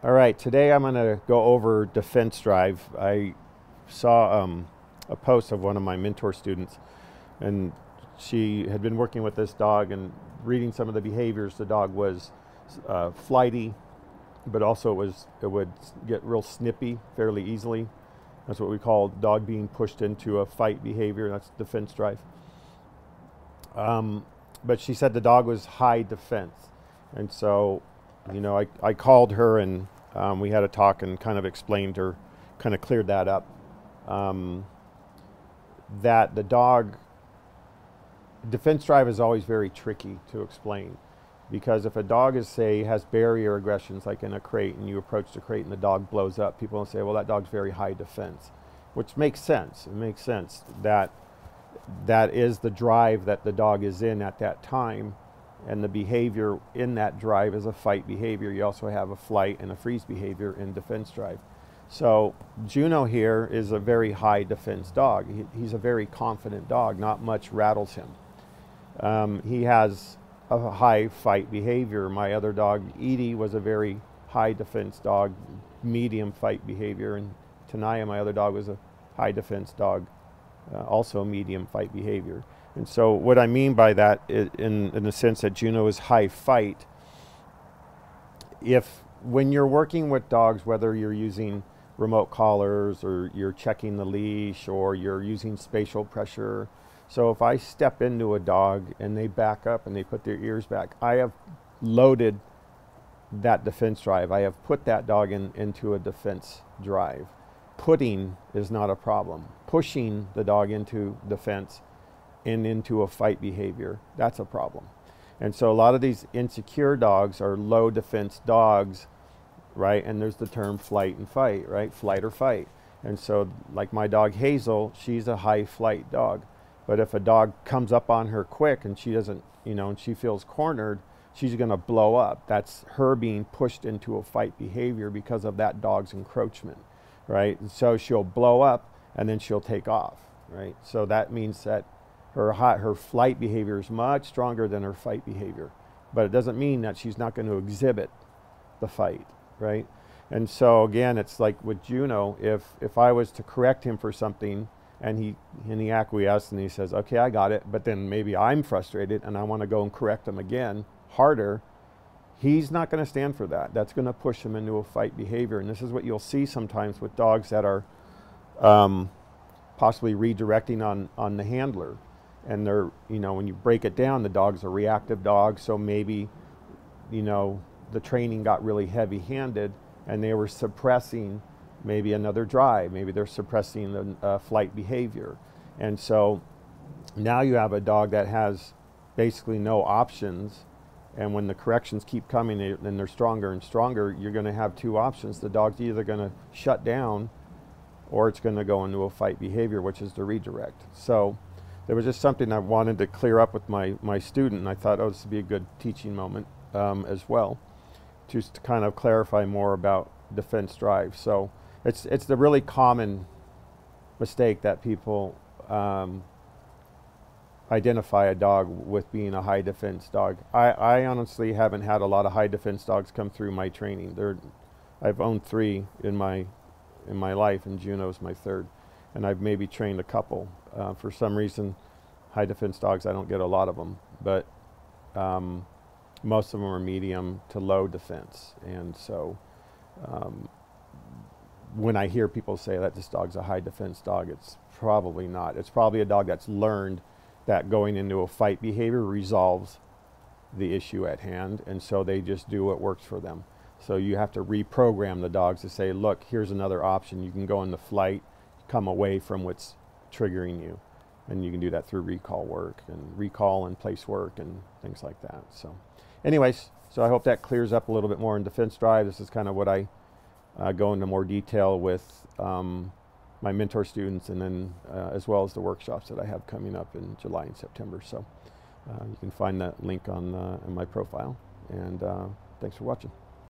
All right, today I'm going to go over defense drive. I saw a post of one of my mentor students, and she had been working with this dog and reading some of the behaviors. The dog was flighty, but also it would get real snippy fairly easily. That's what we call dog being pushed into a fight behavior. That's defense drive. But she said the dog was high defense, and so I called her and we had a talk and kind of explained her, kind of cleared that up. That the dog defense drive is always very tricky to explain, because if a dog has barrier aggressions, like in a crate, and you approach the crate and the dog blows up, people will say, well, that dog's very high defense, which makes sense. It makes sense that is the drive that the dog is in at that time. And the behavior in that drive is a fight behavior. You also have a flight and a freeze behavior in defense drive. So Juno here is a very high defense dog. He's a very confident dog. Not much rattles him. He has a high fight behavior. My other dog, Edie, was a very high defense dog, medium fight behavior. And Tanaya, my other dog, was a high defense dog, also medium fight behavior. And so what I mean by that, in the sense that Juno is high fight, when you're working with dogs, whether you're using remote collars or you're checking the leash or you're using spatial pressure. So if I step into a dog and they back up and they put their ears back, I have loaded that defense drive. I have put that dog into a defense drive. Putting is not a problem. Pushing the dog into defense and into a fight behavior, that's a problem. And so a lot of these insecure dogs are low defense dogs, right? And there's the term flight and fight, right? Flight or fight. And so like my dog Hazel, she's a high flight dog. But if a dog comes up on her quick and she doesn't, and she feels cornered, she's gonna blow up. That's her being pushed into a fight behavior because of that dog's encroachment, right? And so she'll blow up and then she'll take off, right? So that means that her flight behavior is much stronger than her fight behavior, but it doesn't mean that she's not going to exhibit the fight, right? And so again, it's like with Juno, if I was to correct him for something and he acquiesced and he says, okay, I got it, but then maybe I'm frustrated and I want to go and correct him again harder, he's not going to stand for that. That's going to push him into a fight behavior. And this is what you'll see sometimes with dogs that are possibly redirecting on the handler. And they're, when you break it down, the dog's a reactive dog. So maybe, the training got really heavy handed and they were suppressing maybe another drive. Maybe they're suppressing the flight behavior. And so now you have a dog that has basically no options. And when the corrections keep coming and they're stronger and stronger, you're going to have two options. The dog's either going to shut down or it's going to go into a fight behavior, which is the redirect. So there was just something I wanted to clear up with my student, and I thought, oh, this would be a good teaching moment as well, just to kind of clarify more about defense drive. So it's the really common mistake that people identify a dog with being a high defense dog. I honestly haven't had a lot of high defense dogs come through my training. I've owned 3 in my life, and Juno's my 3rd, and I've maybe trained a couple. For some reason, high defense dogs, I don't get a lot of them, but most of them are medium to low defense. And so when I hear people say that this dog's a high defense dog, it's probably not. It's probably a dog that's learned that going into a fight behavior resolves the issue at hand, and so they just do what works for them. So you have to reprogram the dogs to say, look, here's another option. You can go into flight, come away from what's triggering you, and you can do that through recall work and recall and place work and things like that. So anyways, so I hope that clears up a little bit more in defense drive. This is kind of what I go into more detail with my mentor students, and then as well as the workshops that I have coming up in July and September. So you can find that link on my profile, and thanks for watching.